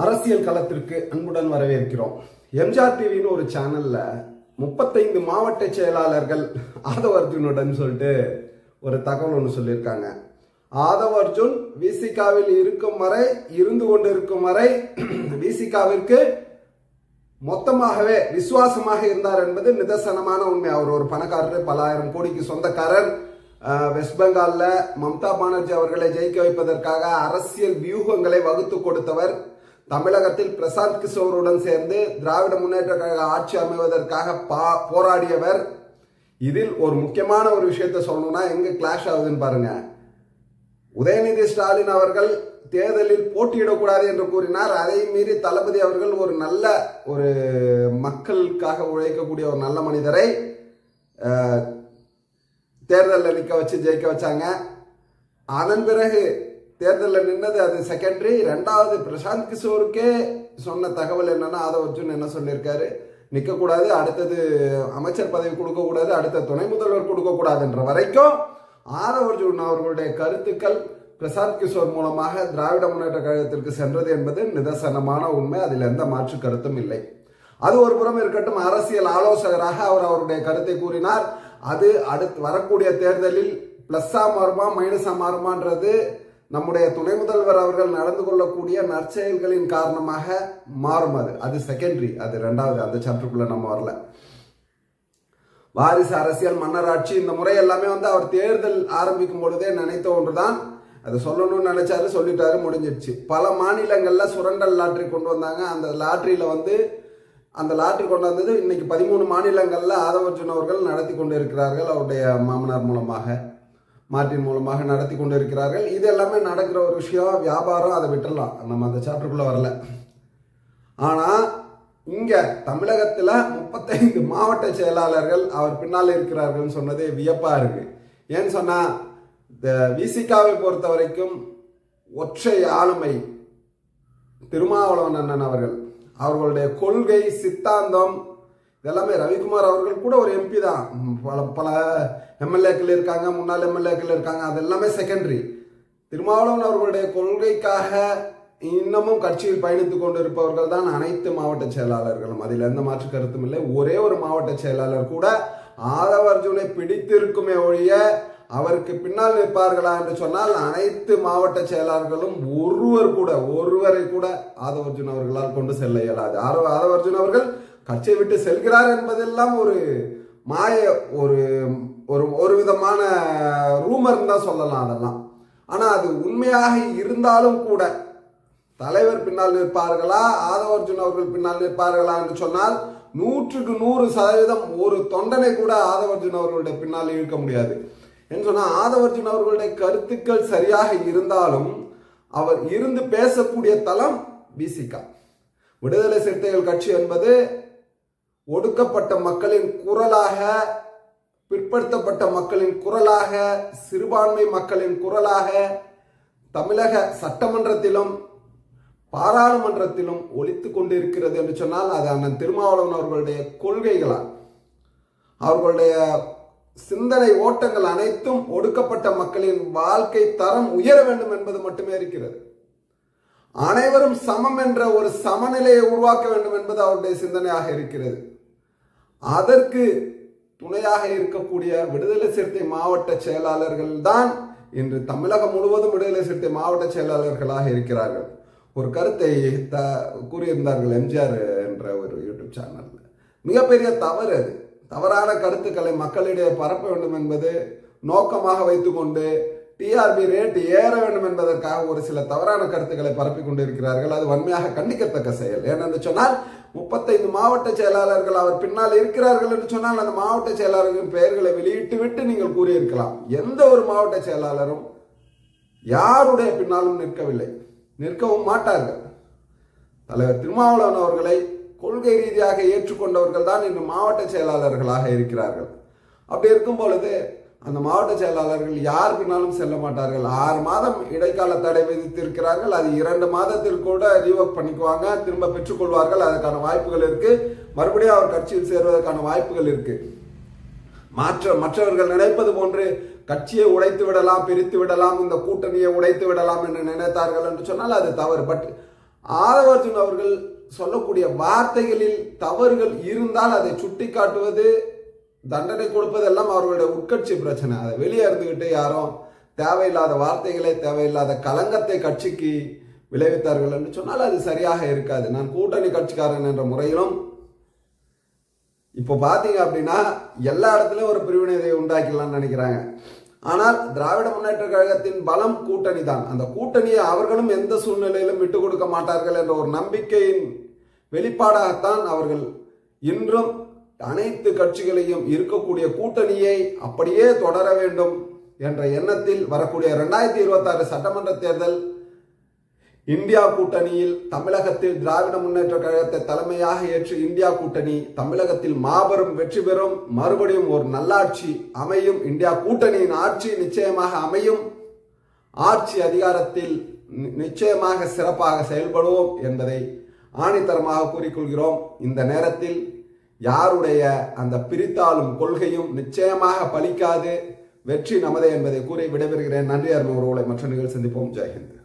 அரசியல் களத்திற்கு அன்புடன் வரவேற்கிறோம். எம்ஜிஆர் டிவின்னு ஒரு சேனல்ல 35 மாவட்ட செயலாளர்கள் ஆதவ் அர்ஜுனுடன் சொல்லிட்டு ஒரு தகவல் ஒன்று சொல்லியிருக்காங்க. ஆதவ் அர்ஜுன் விசிகாவில் இருக்கும் வரை, இருந்து கொண்டிருக்கும் வரை விசிகாவிற்கு மொத்தமாகவே விசுவாசமாக இருந்தார் என்பது நிதர்சனமான உண்மை. அவர் ஒரு பணக்காரர், பல ஆயிரம் கோடிக்கு சொந்தக்காரர். வெஸ்ட் பெங்கால்ல மம்தா பானர்ஜி அவர்களை ஜெயிக்க வைப்பதற்காக அரசியல் வியூகங்களை வகுத்து கொடுத்தவர். தமிழகத்தில் பிரசாந்த் கிஷோருடன் சேர்ந்து திராவிட முன்னேற்ற கழக ஆட்சி அமைவதற்காக போராடியவர். இதில் ஒரு முக்கியமான ஒரு விஷயத்தை சொல்லணும்னா எங்க கிளாஷ் ஆகுதுன்னு பாருங்க. உதயநிதி ஸ்டாலின் அவர்கள் தேர்தலில் போட்டியிடக்கூடாது என்று கூறினார். அதை மீறி தளபதி அவர்கள் ஒரு நல்ல ஒரு மக்களுக்காக உழைக்கக்கூடிய ஒரு நல்ல மனிதரை தேர்தலில் நிற்க வச்சு ஜெயிக்க வச்சாங்க. அதன் பிறகு தேர்தலில் நின்னது அது செகண்டரி. ரெண்டாவது பிரசாந்த் கிஷோருக்கே சொன்ன தகவல் என்னன்னா, ஆதவ் அர்ஜுன் என்ன சொல்லியிருக்காரு, நிற்கக்கூடாது, அடுத்தது அமைச்சர் பதவி கொடுக்கக்கூடாது, அடுத்த துணை முதல்வர் கொடுக்கக்கூடாதுன்ற வரைக்கும் ஆதவ் அர்ஜுன் அவர்களுடைய கருத்துக்கள் பிரசாந்த் கிஷோர் மூலமாக திராவிட முன்னேற்ற கழகத்திற்கு சென்றது என்பது நிதர்சனமான உண்மை. அதில் எந்த மாற்று கருத்தும் இல்லை. அது ஒரு புறம் இருக்கட்டும், அரசியல் ஆலோசகராக அவர் அவருடைய கருத்தை கூறினார். அது அடுத்து வரக்கூடிய தேர்தலில் பிளஸ்ஸா மாறுமா மைனஸா மாறுமான்றது நம்முடைய துணை முதல்வர் அவர்கள் நடந்து கொள்ளக்கூடிய நற்செயல்களின் காரணமாக மாறும். அது செகண்டரி, அது ரெண்டாவது. அந்த சாப்டருக்குள்ள நம்ம வரல. வாரிசு அரசியல், மன்னராட்சி, இந்த முறை எல்லாமே அவர் தேர்தல் ஆரம்பிக்கும் பொழுதே நினைத்த ஒன்றுதான். அதை சொல்லணும்னு நினைச்சாரு, சொல்லிட்டாரு, முடிஞ்சிடுச்சு. பல மாநிலங்கள்ல சுரண்டல் லாட்டரி கொண்டு வந்தாங்க. அந்த லாட்டரியில அந்த லாட்டரி கொண்டு வந்தது இன்னைக்கு 13 மாநிலங்கள்ல ஆதவ் அர்ஜுன் அவர்கள் நடத்தி கொண்டு இருக்கிறார்கள். அவருடைய மாமனார் மூலமாக, மார்டின் மூலமாக நடத்தி கொண்டு இருக்கிறார்கள். இது எல்லாமே நடக்கிற ஒரு விஷயம். வியாபாரம், அதை விட்டுடலாம், நம்ம அந்த சாப்டருக்குள்ள வரல. ஆனா இங்க தமிழகத்துல 35 மாவட்ட செயலாளர்கள் அவர் பின்னால் இருக்கிறார்கள் சொன்னதே வியப்பா இருக்கு. ஏன்னு சொன்னா, இந்த விசிகாவை பொறுத்த வரைக்கும் ஒற்றை ஆளுமை திருமாவளவன் அண்ணன் அவர்களுடைய கொள்கை, சித்தாந்தம் இதெல்லாமே. ரவிக்குமார் அவர்கள் கூட ஒரு எம்பி தான். பல எம்எல்ஏக்கள் இருக்காங்க, முன்னாள் எம்எல்ஏக்கள் இருக்காங்க, அது எல்லாமே செகண்டரி. திருமாவளவன் அவர்களுடைய கொள்கைக்காக இன்னமும் கட்சியில் பயணித்துக் கொண்டிருப்பவர்கள் தான் அனைத்து மாவட்ட செயலாளர்களும். அதில் எந்த மாற்று கருத்தும் இல்லை. ஒரே ஒரு மாவட்ட செயலாளர் கூட ஆதவ் அர்ஜுனை பிடித்திருக்குமே ஒழிய அவருக்கு பின்னால் நிற்பார்களா என்று சொன்னால் அனைத்து மாவட்ட செயலாளர்களும் ஒருவரை கூட ஆதவ் அர்ஜுன் அவர்களால் கொண்டு செல்ல இயலாது. ஆதவ் அர்ஜுன் அவர்கள் கட்சியை விட்டு செல்கிறார் என்பதெல்லாம் ஒரு மாய, ஒரு விதமான ரூமர் தான் சொல்லலாம் அதெல்லாம். ஆனா அது உண்மையாக இருந்தாலும் கூட தலைவர் பின்னால் நிற்பார்களா, ஆதவ் அர்ஜுன் அவர்கள் பின்னால் நிற்பார்களா என்று சொன்னால் 100க்கு 100% ஒரு தொண்டனை கூட ஆதவ் அர்ஜுன் அவர்களுடைய பின்னால் இழுக்க முடியாது. என்று சொன்னா, ஆதவ் அர்ஜுன் அவர்களுடைய கருத்துக்கள் சரியாக இருந்தாலும் அவர் இருந்து பேசக்கூடிய தளம் விசிகா. விடுதலை சிறுத்தைகள் கட்சி என்பது ஒடுக்கப்பட்ட மக்களின் குரலாக, பிற்படுத்தப்பட்ட மக்களின் குரலாக, சிறுபான்மை மக்களின் குரலாக தமிழக சட்டமன்றத்திலும் பாராளுமன்றத்திலும் ஒலித்துக் கொண்டிருக்கிறது என்று சொன்னால் அது அண்ணன் திருமாவளவன் அவர்களுடைய கொள்கைகளால், அவர்களுடைய சிந்தனை ஓட்டங்கள் அனைத்தும் ஒடுக்கப்பட்ட மக்களின் வாழ்க்கை தரம் உயர வேண்டும் என்பது மட்டுமே இருக்கிறது. அனைவரும் சமம் என்ற ஒரு சமநிலையை உருவாக்க வேண்டும் என்பது அவருடைய சிந்தனையாக இருக்கிறது. அதற்கு துணையாக இருக்கக்கூடிய விடுதலை சிறுத்தை மாவட்ட செயலாளர்கள் தான் இன்று தமிழகம் முழுவதும் விடுதலை சிறுத்தை மாவட்ட செயலாளர்களாக இருக்கிறார்கள். ஒரு கருத்தை கூறியிருந்தார்கள் எம்ஜிஆர் என்ற ஒரு யூடியூப் சேனல்ல. மிகப்பெரிய தவறு அது. தவறான கருத்துக்களை மக்களிடையே பரப்ப வேண்டும் என்பது நோக்கமாக வைத்துக்கொண்டு டிஆர்பி ரேட் ஏற வேண்டும் என்பதற்காக ஒரு சில தவறான கருத்துக்களை பரப்பிக் கொண்டிருக்கிறார்கள். அது வன்மையாக கண்டிக்கத்தக்க செயல். ஏனென்று சொன்னால் 35 மாவட்ட செயலாளர்கள் அவர் பின்னால் இருக்கிறார்கள் என்று சொன்னால் அந்த மாவட்ட செயலாளர்களின் பெயர்களை வெளியிட்டு விட்டு நீங்கள் கூறியிருக்கலாம். எந்த ஒரு மாவட்ட செயலாளரும் யாருடைய பின்னாலும் நிற்கவில்லை, நிற்கவும் மாட்டார்கள். தலைவர் திருமாவளவன் அவர்களை கொள்கை ரீதியாக ஏற்றுக்கொண்டவர்கள் தான் இன்று மாவட்ட செயலாளர்களாக இருக்கிறார்கள். அப்படி இருக்கும் பொழுது அந்த மாவட்ட செயலாளர்கள் யார் பின்னாலும் செல்ல மாட்டார்கள். 6 மாதம் இடைக்கால தடை விதித்திருக்கிறார்கள். அது 2 மாதத்தில் கூட ரீவொர்க் பண்ணிக்குவாங்க, திரும்ப பெற்றுக்கொள்வார்கள். அதற்கான வாய்ப்புகள் இருக்கு. மறுபடியும் அவர் கட்சியில் சேருவதற்கான வாய்ப்புகள் இருக்கு. மற்றவர்கள் நினைப்பது போன்று கட்சியை உடைத்து விடலாம், பிரித்து விடலாம், இந்த கூட்டணியை உடைத்து விடலாம் என்று நினைத்தார்கள் என்று சொன்னால் அது தவறு. பட் ஆதவ அர்ஜுன் அவர்கள் சொல்லக்கூடிய வார்த்தைகளில் தவறுகள் இருந்தால் அதை சுட்டி காட்டுவது, தண்டனை கொடுப்பதெல்லாம் அவர்களுடைய உட்கட்சி பிரச்சனை. அதை வெளியே இருந்துகிட்டு யாரும் தேவையில்லாத வார்த்தைகளை, தேவையில்லாத கலங்கத்தை கட்சிக்கு விளைவித்தார்கள் என்று சொன்னால் அது சரியாக இருக்காது. நான் கூட்டணி கட்சிக்காரன் என்ற முறையிலும் இப்போ பாத்தீங்க அப்படின்னா எல்லா இடத்துலயும் ஒரு பிரிவினையை உண்டாக்கலாம்னு நினைக்கிறாங்க. ஆனால் திராவிட முன்னேற்ற கழகத்தின் பலம் கூட்டணி தான். அந்த கூட்டணியை அவர்களும் எந்த சூழ்நிலையிலும் விட்டு கொடுக்க மாட்டார்கள் என்ற ஒரு நம்பிக்கையின் வெளிப்பாடாகத்தான் அவர்கள் இன்றும் அனைத்து கட்சிகளையும் இருக்கக்கூடிய கூட்டணியை அப்படியே தொடர வேண்டும் என்ற எண்ணத்தில் வரக்கூடிய 2026 சட்டமன்ற தேர்தல் இந்தியா கூட்டணியில் தமிழகத்தில் திராவிட முன்னேற்ற கழகத்தை தலைமையாக ஏற்று இந்தியா கூட்டணி தமிழகத்தில் மாபெரும் வெற்றி பெறும். மறுபடியும் ஒரு நல்லாட்சி அமையும். இந்தியா கூட்டணியின் ஆட்சி நிச்சயமாக அமையும். ஆட்சி அதிகாரத்தில் நிச்சயமாக சிறப்பாக செயல்படுவோம் என்பதை ஆணித்தரமாக கூறிக்கொள்கிறோம். இந்த நேரத்தில் யாருடைய அந்த பிரித்தாளும் கொள்கையும் நிச்சயமாக பலிக்காது. வெற்றி நமதே என்பதை கூறி விடைபெறுகிறேன். நன்றி அருமை உறவுகளை. மற்ற நிகழ்ச்சி சந்திப்போம். ஜெய்ஹிந்த்.